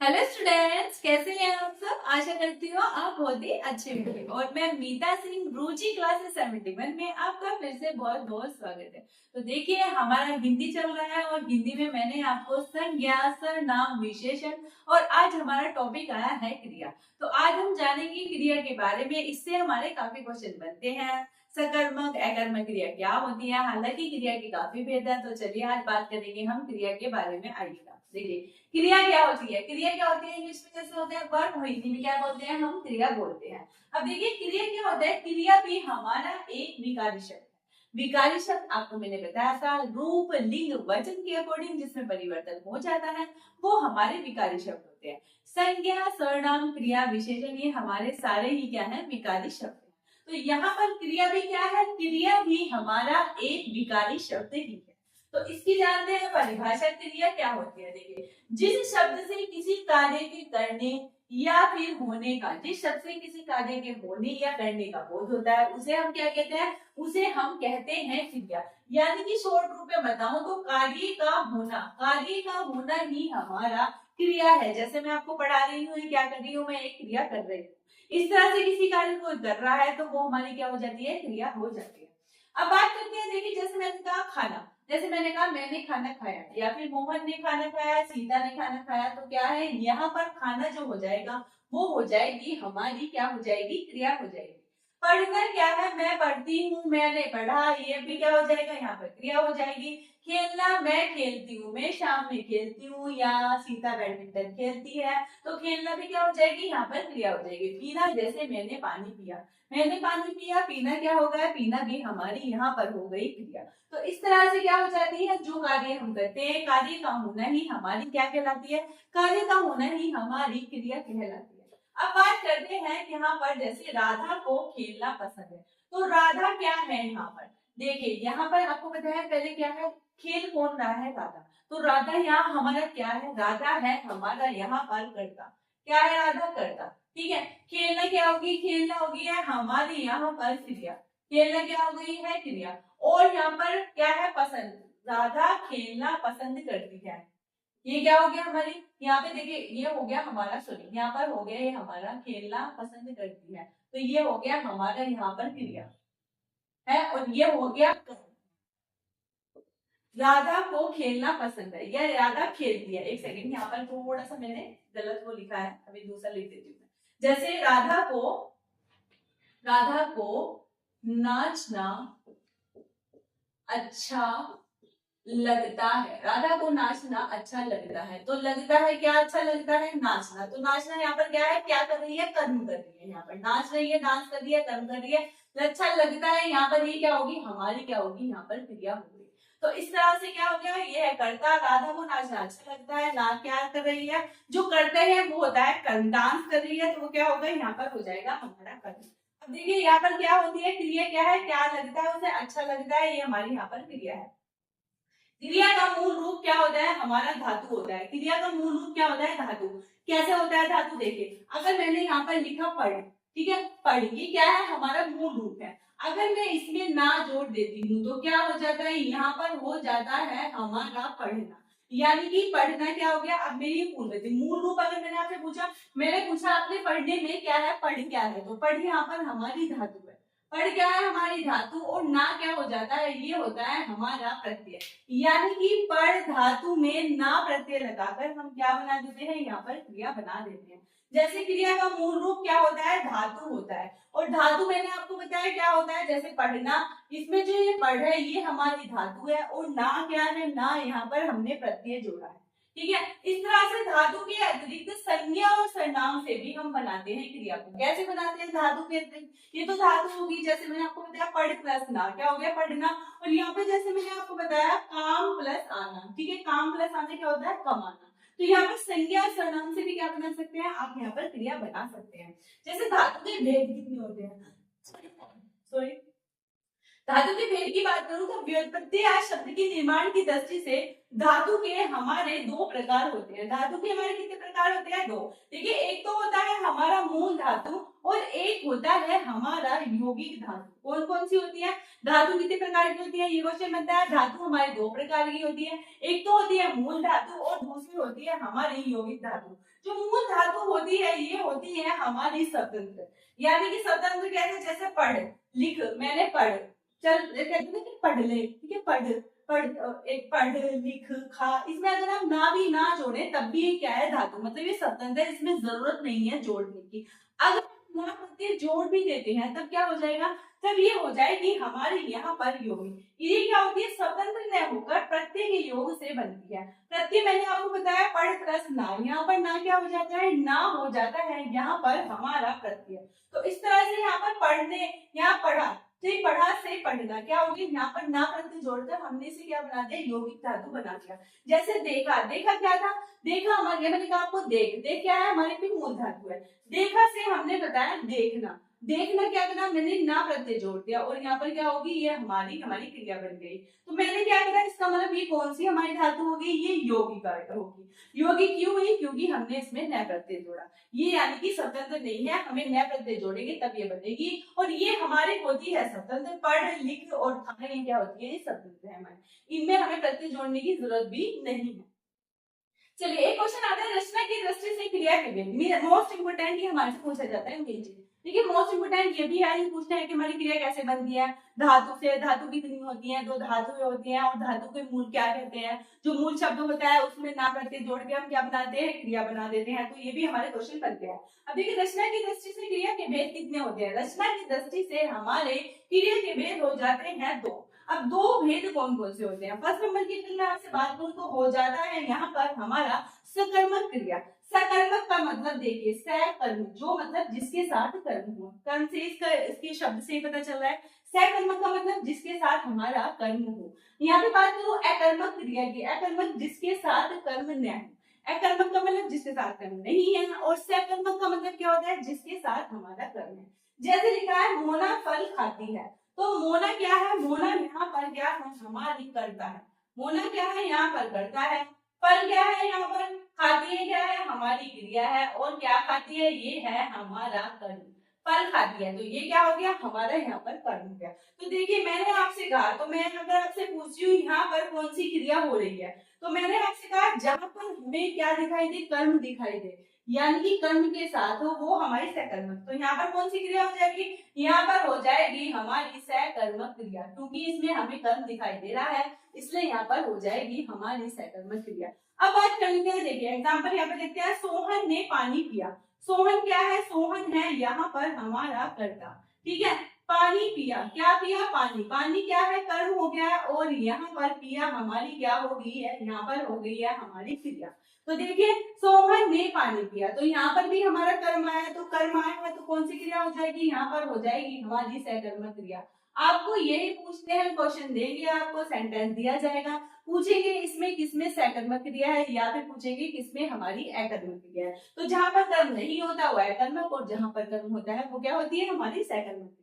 Hello students, कैसे हैं आप सब। आशा करती हूँ आप बहुत ही अच्छे होंगे। और मैं मीता सिंह रुचि क्लासेस 71 में आपका फिर से बहुत बहुत स्वागत है। तो देखिए, हमारा हिंदी चल रहा है और हिंदी में मैंने आपको संज्ञा, सर्वनाम, विशेषण और आज हमारा टॉपिक आया है क्रिया। तो आज हम जानेंगे क्रिया के बारे में। इससे हमारे काफी क्वेश्चन बनते हैं। सकर्मक अकर्मक क्रिया क्या होती है, हालांकि क्रिया के काफी भेद है। तो चलिए आज बात करेंगे हम क्रिया के बारे में। आइएगा देखिए, क्रिया क्या होती है। क्रिया क्या होती है, इंग्लिश में जैसे होता है वर्ब, हिंदी में क्या बोलते हैं, हम क्रिया बोलते हैं। अब देखिए, क्रिया क्या होता है। क्रिया भी हमारा एक विकारी शब्द है। विकारी शब्द आपको मैंने बताया था, रूप, लिंग, वचन के अकॉर्डिंग जिसमें परिवर्तन हो जाता है, वो हमारे विकारी शब्द होते हैं। संज्ञा, सर्वनाम, क्रिया, विशेषण, ये हमारे सारे ही क्या है, विकारी शब्द है। तो यहाँ पर क्रिया भी क्या है, क्रिया भी हमारा एक विकारी शब्द ही है। तो इसकी जानते हैं परिभाषा। क्रिया क्या होती है। देखिए, जिस शब्द से किसी कार्य के करने या फिर होने का, जिस शब्द से किसी कार्य के होने या करने का बोध होता है, उसे हम क्या कहते हैं, उसे हम कहते हैं क्रिया। यानी कि शॉर्ट रूप में बताऊं तो कार्य का होना, कार्य का होना ही हमारा क्रिया है। जैसे मैं आपको पढ़ा रही हूँ, क्या कर रही हूँ, मैं एक क्रिया कर रही हूँ। इस तरह से किसी कार्य को कर रहा है तो वो हमारी क्या हो जाती है, क्रिया हो जाती है। अब बात करते हैं, देखिए जैसे मैंने कहा खाना, जैसे मैंने कहा मैंने खाना खाया, या फिर मोहन ने खाना खाया, सीता ने खाना खाया, तो क्या है, यहाँ पर खाना जो हो जाएगा वो हो जाएगी हमारी, क्या हो जाएगी, क्रिया हो जाएगी। पढ़ना क्या है, मैं पढ़ती हूँ, मैंने पढ़ा, ये भी क्या हो जाएगा, यहाँ पर क्रिया हो जाएगी। खेलना, मैं खेलती हूँ, मैं शाम में खेलती हूँ, या सीता बैडमिंटन खेलती है, तो खेलना भी क्या हो जाएगी, यहाँ पर क्रिया हो जाएगी। पीना, जैसे मैंने पानी पिया, मैंने पानी पिया, पीना क्या हो गया, पीना भी हमारी यहाँ पर हो गई क्रिया। तो इस तरह से क्या हो जाती है, जो कार्य हम करते हैं, कार्य का होना ही हमारी क्या कहलाती है, कार्य का होना ही हमारी क्रिया कहलाती है। अब बात करते हैं यहाँ पर, जैसे राधा को खेलना पसंद है, तो राधा क्या है यहाँ पर। देखिए, यहाँ पर आपको पता है पहले क्या है, खेल कौन रहा है, राधा। तो राधा यहाँ हमारा क्या है, राधा है हमारा यहाँ पर कर्ता, क्या है, राधा कर्ता। ठीक है, खेलना क्या होगी, खेलना होगी है हमारी यहाँ पर क्रिया, खेलना क्या हो गई है, क्रिया। और यहाँ पर क्या है, पसंद, राधा खेलना पसंद करती है, ये क्या हो गया हमारी, यहाँ पे देखिए ये हो गया हमारा, सॉरी यहाँ पर हो गया ये हमारा खेलना पसंद करती है, तो ये हो गया हमारा यहाँ पर क्रिया है। और ये हो गया राधा को खेलना पसंद है, या राधा खेलती है। एक सेकंड, यहाँ पर थोड़ा सा मैंने गलत वो लिखा है, अभी दूसरा लिख देती हूँ। जैसे राधा को नाचना अच्छा लगता है, राधा को नाचना अच्छा लगता है, तो लगता है क्या अच्छा लगता है, नाचना। तो नाचना यहाँ पर क्या है, क्या कर रही है, कर्म कर रही है, यहाँ पर नाच रही है, डांस कर रही है, कर्म कर रही है। तो अच्छा लगता है, यहाँ पर ये क्या होगी, हमारी क्या होगी, यहाँ पर क्रिया होगी। तो इस तरह से क्या हो गया, ये है कर्ता, राधा को नाचना अच्छा लगता है, ना क्या कर रही है, जो करते हैं वो होता है कर्म, डांस कर रही है, तो वो क्या होगा, यहाँ पर हो जाएगा हमारा कर्म। अब देखिए यहाँ पर क्या होती है, क्रिया क्या है, क्या लगता है उसे, अच्छा लगता है, ये हमारी यहाँ पर क्रिया है। क्रिया का मूल रूप क्या होता है, हमारा धातु होता है। क्रिया का मूल रूप क्या होता है, धातु। कैसे होता है धातु, देखिए अगर मैंने यहाँ पर लिखा पढ़, ठीक है, पढ़ ये क्या है, हमारा मूल रूप है। अगर मैं इसमें ना जोड़ देती हूँ तो क्या हो जाता है, यहाँ पर हो जाता है हमारा पढ़ना, यानी कि पढ़ना क्या हो गया। अब मेरी मूल रूप अगर मैंने आपसे पूछा, मैंने पूछा आपने पढ़ने में क्या है, पढ़ क्या है, तो पढ़ यहाँ पर हमारी धातु है, पढ़ क्या है हमारी धातु, और ना क्या हो जाता है, ये होता है हमारा प्रत्यय। यानी कि पर धातु में ना प्रत्यय लगाकर हम क्या बना देते हैं, यहाँ पर क्रिया बना देते हैं। जैसे क्रिया का मूल रूप क्या होता है, धातु होता है, और धातु मैंने आपको बताया क्या होता है, जैसे पढ़ना, इसमें जो ये पढ़ है ये हमारी धातु है, और ना क्या है, ना यहाँ पर हमने प्रत्यय जोड़ा है। ठीक है, इस तरह से धातु के अतिरिक्त संज्ञा और सर्वनाम से भी हम बनाते हैं क्रिया को। कैसे बनाते हैं धातु के अतिरिक्त, ये तो धातु होगी, जैसे मैंने आपको बताया पढ़ प्लस ना, क्या हो गया, पढ़ना। और यहाँ पे जैसे मैंने आपको बताया काम प्लस आना, ठीक है, काम प्लस आना क्या होता है, कमाना। तो यहाँ पर संज्ञा सर्वनाम से भी क्या बना सकते हैं आप, यहाँ पर क्रिया बना सकते हैं। जैसे धातु के भेद कितने होते हैं, सॉरी, धातु के भेद की बात करूं तो व्युत्पत्ति या शब्द के निर्माण की दृष्टि से धातु के हमारे दो प्रकार होते हैं। धातु के हमारे कितने प्रकार होते हैं? दो। देखिए, एक तो होता है हमारा मूल धातु और एक होता है हमारा यौगिक धातु। कौन कौन सी होती है? धातु कितने प्रकार की होती है? ये क्वेश्चन बनता है। धातु हमारे दो प्रकार की होती है, एक तो होती है मूल धातु और दूसरी होती है हमारी यौगिक धातु। जो मूल धातु होती है ये होती है हमारी स्वतंत्र, यानी कि स्वतंत्र कैसे? जैसे पढ़, लिख, मैंने पढ़, चल कहते हैं कि पढ़ ले, ठीक है, पढ़ पढ़, एक पढ़, लिख, खा, इसमें अगर हम ना भी ना जोड़े तब भी ये क्या है? धातु, मतलब ये स्वतंत्र है, इसमें जरूरत नहीं है जोड़ने की। अगर ना प्रत्यय जोड़ भी देते हैं तब क्या हो जाएगा? तब ये हो जाएगी हमारी यहाँ पर यौगिक। ये क्या होती है? स्वतंत्र न होकर प्रत्यय के योग से बनती है। प्रत्यय मैंने आपको बताया पढ़ प्लस ना, यहाँ पर ना क्या हो जाता है? ना हो जाता है यहाँ पर हमारा प्रत्यय। तो इस तरह से यहाँ पर पढ़ने, यहाँ पढ़ा, तो पढ़ा से पढ़ना क्या होगी? यहाँ पर ना प्रत्यय जोड़कर हमने इसे क्या बना दिया? यौगिक धातु बना दिया। जैसे देखा, देखा क्या था? देखा हमारे, मैंने कहा आपको देख, देख क्या है? हमारे पे मूल धातु है। देखा से हमने बताया देखना, देखना क्या करा? मैंने ना प्रत्यय जोड़ दिया और यहाँ पर क्या होगी? ये हमारी क्रिया बन गई। तो मैंने क्या करा? इसका मतलब ये कौन सी हमारी धातु होगी? ये यौगिक होगी। यौगिक क्यों हुई? क्योंकि हमने इसमें न प्रत्यय जोड़ा। ये यानी कि स्वतंत्र नहीं है, हमें न प्रत्यय जोड़ेंगे तब ये बनेगी। और ये हमारी होती है स्वतंत्र, पढ़, लिख और खा, ये क्या होती है? ये स्वतंत्र है हमारे, इनमें हमें प्रत्यय जोड़ने की जरूरत भी नहीं है। चलिए, एक क्वेश्चन आता है रचना की दृष्टि से क्रिया के भेद। मोस्ट इंपोर्टेंट ये हमारे से पूछा जाता है। देखिए, मोस्ट इंपोर्टेंट ये भी है, ये पूछते हैं कि हमारी क्रिया कैसे बनती है? धातु से। धातु कितनी होती है? दो धातु होती है। और धातु के मूल क्या कहते हैं? जो मूल शब्द होता है उसमें ना प्रत्यय जोड़ के हम क्या बनाते हैं? क्रिया बना देते हैं। तो ये भी हमारे क्वेश्चन बनते हैं। अब देखिए, रचना की दृष्टि से क्रिया के भेद कितने होते हैं? रचना की दृष्टि से हमारे क्रिया के भेद हो जाते हैं दो। अब दो भेद कौन कौन से होते हैं? फर्स्ट नंबर की मैं आपसे बात करूं तो हो जाता है यहाँ पर हमारा सकर्मक क्रिया। सकर्मक का मतलब देखिए, सकर्म, जो मतलब जिसके साथ कर्म हो। कर्म से इसके शब्द से ही पता चल रहा है। सकर्मक का मतलब जिसके साथ हमारा कर्म हो। यहाँ पे बात करूं अकर्मक क्रिया की, अकर्मक जिसके साथ कर्म न हो। अकर्मक का मतलब जिसके साथ कर्म नहीं है और सकर्मक का मतलब क्या होता है? जिसके साथ हमारा कर्म है। जैसे लिखा है मोना फल खाती है, तो मोना क्या है? मोना यहाँ पर क्या है? हमारी करता है। मोना क्या है? यहाँ पर करता है। फल क्या है? यहाँ पर खाती है, क्या है? हमारी क्रिया है। और क्या खाती है? ये है हमारा कर्म। फल खाती है तो ये क्या हो गया? हमारा यहाँ पर कर्म हो गया। तो देखिए, मैंने आपसे कहा, तो मैं अगर आपसे पूछती हूँ यहाँ पर कौन सी क्रिया हो रही है, तो मैंने आपसे कहा जहां पर हमें क्या दिखाई दे? कर्म दिखाई दे, यानी कि कर्म के साथ हो, वो हमारी सकर्मक। तो यहाँ पर कौन सी क्रिया हो जाएगी? यहाँ पर हो जाएगी हमारी सकर्मक क्रिया, क्योंकि इसमें हमें कर्म दिखाई दे रहा है, इसलिए यहाँ पर हो जाएगी हमारी सकर्मक क्रिया। अब बात कर लेते हैं, देखिए एग्जाम्पल यहाँ पे देखते हैं। सोहन ने पानी पिया। सोहन क्या है? सोहन है यहाँ पर हमारा कर्ता, ठीक है। पानी पिया, क्या पिया? पानी। पानी क्या है? कर्म हो गया है। और यहाँ पर पिया हमारी क्या हो गई है? यहाँ पर हो गई है हमारी क्रिया। तो देखिए, सोहन ने पानी पिया, तो यहाँ पर भी हमारा कर्म आया है। तो कर्म आया है तो कौन सी क्रिया हो जाएगी? यहाँ पर हो जाएगी हमारी सकर्मक क्रिया। आपको यही पूछते हैं, क्वेश्चन देंगे आपको, सेंटेंस दिया जाएगा, पूछेंगे इसमें किसमें सकर्मक क्रिया है, या फिर पूछेंगे किसमें हमारी अकर्मक क्रिया है। तो जहां पर कर्म नहीं होता वो अकर्मक, और जहां पर कर्म होता है वो क्या होती है? हमारी सकर्मक क्रिया।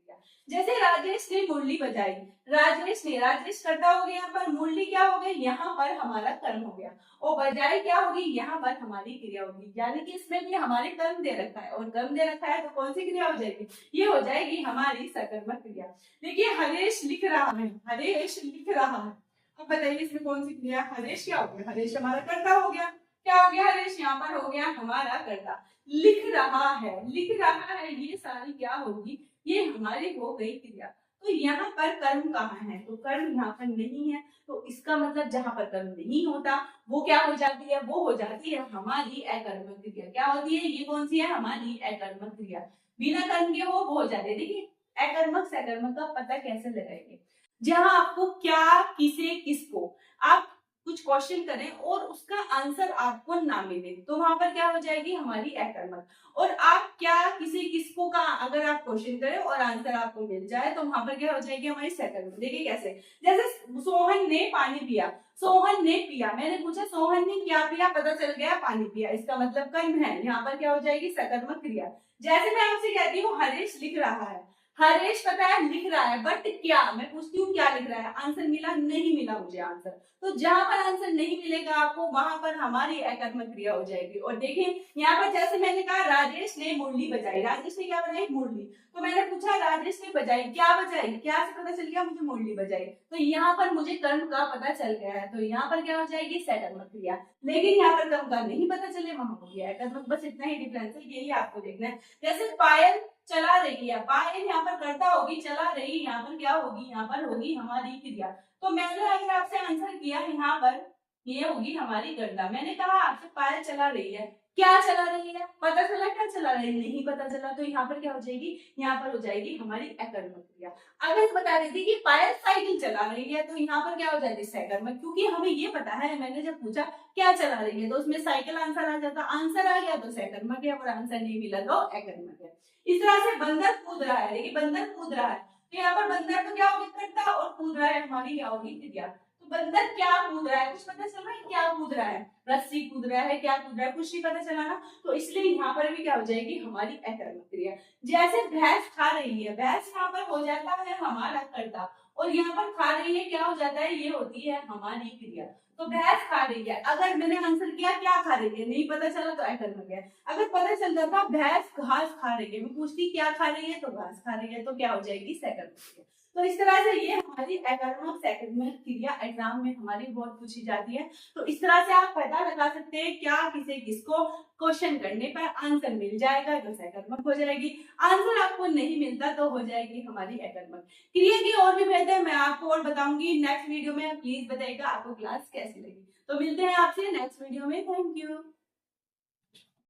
जैसे राजेश ने मुरली बजाई। राजेश ने, राजेश करता हो गया, यहाँ पर मुरली क्या हो गई? यहाँ पर हमारा कर्म हो गया। और बजाई क्या होगी? यहाँ पर हमारी क्रिया होगी, यानी कि इसमें भी हमारे कर्म दे रखा है, और कर्म दे रखा है तो कौन सी क्रिया हो जाएगी? ये हो जाएगी हमारी सकर्मक क्रिया। देखिए, हरेश लिख रहा है। हरेश लिख रहा है। अब बताइए इसमें कौन सी क्रिया? हरेश क्या हो गया? हरेश हमारा कर्ता हो गया। क्या हो गया? हरेश यहाँ पर हो गया हमारा कर्ता। लिख रहा है, लिख रहा है, ये सारी क्या होगी? ये हमारी हो गई क्रिया। तो यहाँ पर कर्म कहाँ है? तो कर्म यहाँ पर नहीं है, तो इसका मतलब जहां पर कर्म नहीं होता वो क्या हो जाती है? वो हो जाती है हमारी अकर्मक क्रिया। क्या होती है? ये कौन सी है? हमारी अकर्मक क्रिया। बिना कर्म के वो हो जाती है। देखिए, अकर्मक सकर्मक का पता कैसे लगाएंगे? जहां आपको क्या, किसे, किसको आप कुछ क्वेश्चन करें और उसका आंसर आपको ना मिले, तो वहां पर क्या हो जाएगी? हमारी अकर्मक। और आप क्या, किसी, किसको का अगर आप क्वेश्चन करें और आंसर आपको मिल जाए तो वहां पर क्या हो जाएगी? हमारी सकर्मक। देखिए कैसे, जैसे सोहन ने पानी पिया। सोहन ने पिया, मैंने पूछा सोहन ने क्या पिया, पता चल गया पानी पिया, इसका मतलब कर्म है। यहाँ पर क्या हो जाएगी? सकर्मक क्रिया। जैसे मैं आपसे कहती हूँ हरेश लिख रहा है। हरेश पता है लिख रहा है, बट क्या, मैं पूछती हूँ क्या लिख रहा है, आंसर मिला नहीं मिला मुझे आंसर। तो जहां पर आंसर नहीं मिलेगा आपको, वहां पर हमारी अकर्मक क्रिया हो जाएगी। और देखिए यहाँ पर जैसे मैंने कहा राजेश ने मुरली बजाई, राजेश ने क्या बनाई, मुरली। तो मैंने पूछा राजेश ने बजाई, क्या बजाई, क्या से पता चल गया मुझे, मुरली बजाई। तो यहाँ पर मुझे कर्म का पता चल गया है, तो यहाँ पर क्या हो जाएगी, सकर्मक क्रिया। लेकिन यहाँ पर कर्म का नहीं पता चले, वहां हो गया कर्मक। बस इतना ही डिफरेंस है, यही आपको देखना है। जैसे पायल चला रही है, पायल यहाँ पर करता होगी, चला रही, यहाँ पर क्या होगी, यहाँ पर होगी हमारी क्रिया। तो मैंने अगर आपसे आंसर किया यहाँ पर, ये होगी हमारी गर्दा। मैंने कहा आपसे पायल चला रही है, क्या चला रही है, पता चला क्या चला रही है, नहीं पता चला। तो यहाँ पर क्या हो जाएगी, यहाँ पर हो जाएगी हमारी अकर्मक क्रिया। अगर बता रही थी कि पायल साइकिल चला रही है, तो यहाँ पर क्या हो जाती है, सकर्मक। क्योंकि हमें ये पता है, मैंने जब पूछा क्या चला रही है, तो उसमें साइकिल आंसर आ जाता, आंसर आ गया तो सकर्मक है, और आंसर नहीं मिला तो अकर्मक है। इस तरह से बंदर कूद रहा है, देखिए बंदर कूद रहा है, तो यहाँ पर बंदर तो क्या होगी, करता, और कूद रहा है हमारी क्या होगी, क्रिया। तो बंदर क्या कूद रहा है, कुछ पता चल रहा है, क्या कूद रहा है, रस्सी कूद रहा है, क्या कूद रहा है, कुछ नहीं पता चला ना। तो इसलिए यहाँ पर भी क्या हो जाएगी, हमारी अकर्मक क्रिया। जैसे भैंस खा रही है, भैंस यहाँ पर हो जाता है हमारा कर्ता, और यहाँ पर खा रही है क्या हो जाता है, ये होती है हमारी क्रिया। तो भैंस खा रही है, अगर मैंने आंसर किया क्या खा रही है, नहीं पता चला तो अकर्मक है। अगर पता चल जाता भैंस घास खा रही है, मैं पूछती क्या खा रही है, तो घास खा रही है, तो क्या हो जाएगी, सकर्मक। तो इस तरह से ये हमारी अकर्मक सकर्मक क्रिया एग्जाम में हमारी बहुत पूछी जाती है। तो इस तरह से आप पता लगा सकते हैं क्या किसे किसको क्वेश्चन करने पर आंसर मिल जाएगा तो सकर्मक हो जाएगी, आंसर आपको नहीं मिलता तो हो जाएगी हमारी अकर्मक क्रिया की। और भी बेहतर मैं आपको और बताऊंगी नेक्स्ट वीडियो में, प्लीज बताइएगा आपको क्लास कैसी लगी। तो मिलते हैं आपसे नेक्स्ट वीडियो में, थैंक यू।